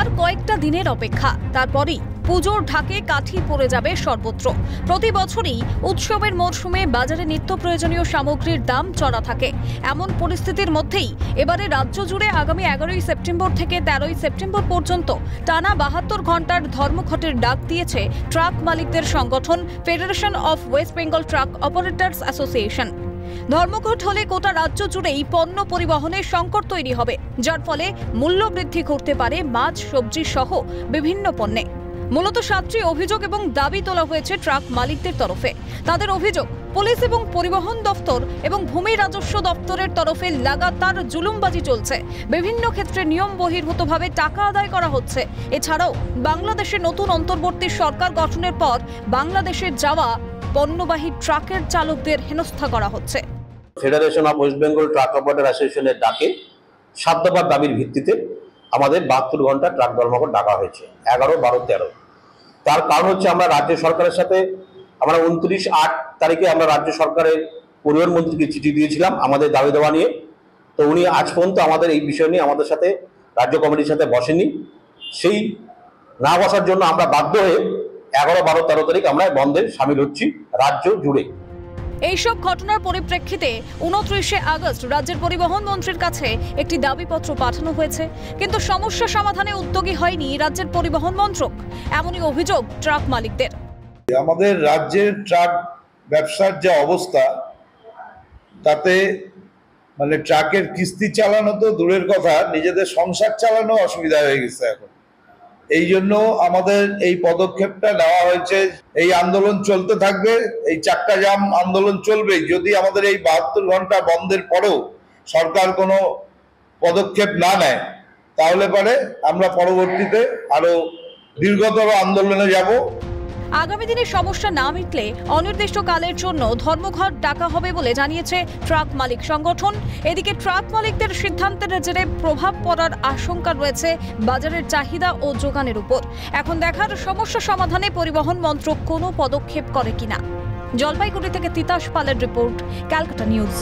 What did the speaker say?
আর কয়েকটা দিনের অপেক্ষা, তারপরেই পুজোর ঢাকে কাঠি পড়ে যাবে সর্বত্র। প্রতি বছরই উৎসবের মরশুমে বাজারে নিত্য প্রয়োজনীয় সামগ্রীর দাম চড়া থাকে। এমন পরিস্থিতির মধ্যেই এবারে রাজ্য জুড়ে আগামী 11ই সেপ্টেম্বর থেকে 13ই সেপ্টেম্বর পর্যন্ত টানা 72 ঘন্টার ধর্মঘটের ডাক দিয়েছে ট্রাক মালিকদের সংগঠন federation of West Bengal truck operators association. ধর্মঘট হলে গোটা রাজ্য জুড়েই পণ্য পরিবহনের সংকট তৈরি হবে, যার ফলে মূল্য বৃদ্ধি করতে পারে মাছ, সবজি সহ বিভিন্ন পণ্যে। মূলত 7টি অভিযোগ এবং দাবি তোলা হয়েছে ট্রাক মালিকদের তরফে। তাদের অভিযোগ, পুলিশ এবং পরিবহন দপ্তর এবং ভূমি রাজস্ব দপ্তরের তরফে লাগাতার জুলুমবাজি চলছে। বিভিন্ন ক্ষেত্রে নিয়ম বহির্ভূতভাবে টাকা আদায় করা হচ্ছে। এছাড়াও বাংলাদেশে নতুন অন্তর্বর্তী সরকার গঠনের পর বাংলাদেশে যাওয়া পণ্যবাহী ট্রাকের চালকদের হেনস্থা করা হচ্ছে। Federation of West Bengal truck operator অ্যাসোসিয়েশনের ডাকে 7 দফার দাবির ভিত্তিতে আমাদের 72 ঘন্টা ট্রাক ধর্মঘট ডাকা হয়েছে 11, 12, 13। তার কারণ হচ্ছে আমরা রাজ্য সরকারের সাথে 29/8 তারিখে আমরা রাজ্য সরকারের পরিবহন মন্ত্রীকে চিঠি দিয়েছিলাম আমাদের দাবি দেওয়া নিয়ে। তো উনি আজ পর্যন্ত আমাদের এই বিষয় নিয়ে আমাদের সাথে রাজ্য কমিটির সাথে বসেনি। সেই না বসার জন্য আমরা বাধ্য হয়ে 11, 12, 13 তারিখ আমরা বন্ধে সামিল হচ্ছি রাজ্য জুড়ে। এইসব ঘটনার পরিপ্রেক্ষিতে 29শে আগস্ট রাজ্যের পরিবহন মন্ত্রীর কাছে একটি দাবিপত্র পাঠানো হয়েছে, কিন্তু সমস্যা সমাধানে উদ্যোগী হয়নি রাজ্যের পরিবহন মন্ত্রক। এমনই অভিযোগ ট্রাক মালিকদের। আমাদের রাজ্যের ট্রাক ব্যবসার যে অবস্থা, তাতে ট্রাকের কিস্তি চালানো তো দূরের কথা, নিজেদের সংসার চালানো অসুবিধা হয়ে গেছে এখন। এই জন্য আমাদের এই পদক্ষেপটা নেওয়া হয়েছে। এই আন্দোলন চলতে থাকবে, এই চাক্কা জাম আন্দোলন চলবে। যদি আমাদের এই 72 ঘন্টা বন্ধের পরেও সরকার কোনো পদক্ষেপ না নেয়, তাহলে পরে আমরা পরবর্তীতে আরো দীর্ঘতর আন্দোলনে যাব। আগামী দিনে সমস্যা না মিটলে অনির্দিষ্টকালের জন্য ধর্মঘট ডাকা হবে বলে জানিয়েছে ট্রাক মালিক সংগঠন। এদিকে ট্রাক মালিকদের সিদ্ধান্তের জেরে প্রভাব পড়ার আশঙ্কা রয়েছে বাজারের চাহিদা ও যোগানের উপর। এখন দেখার সমস্যা সমাধানে পরিবহন মন্ত্রক কোনো পদক্ষেপ করে কিনা। জলপাইগুড়ি থেকে তিতাস পালের রিপোর্ট, ক্যালকাটা নিউজ।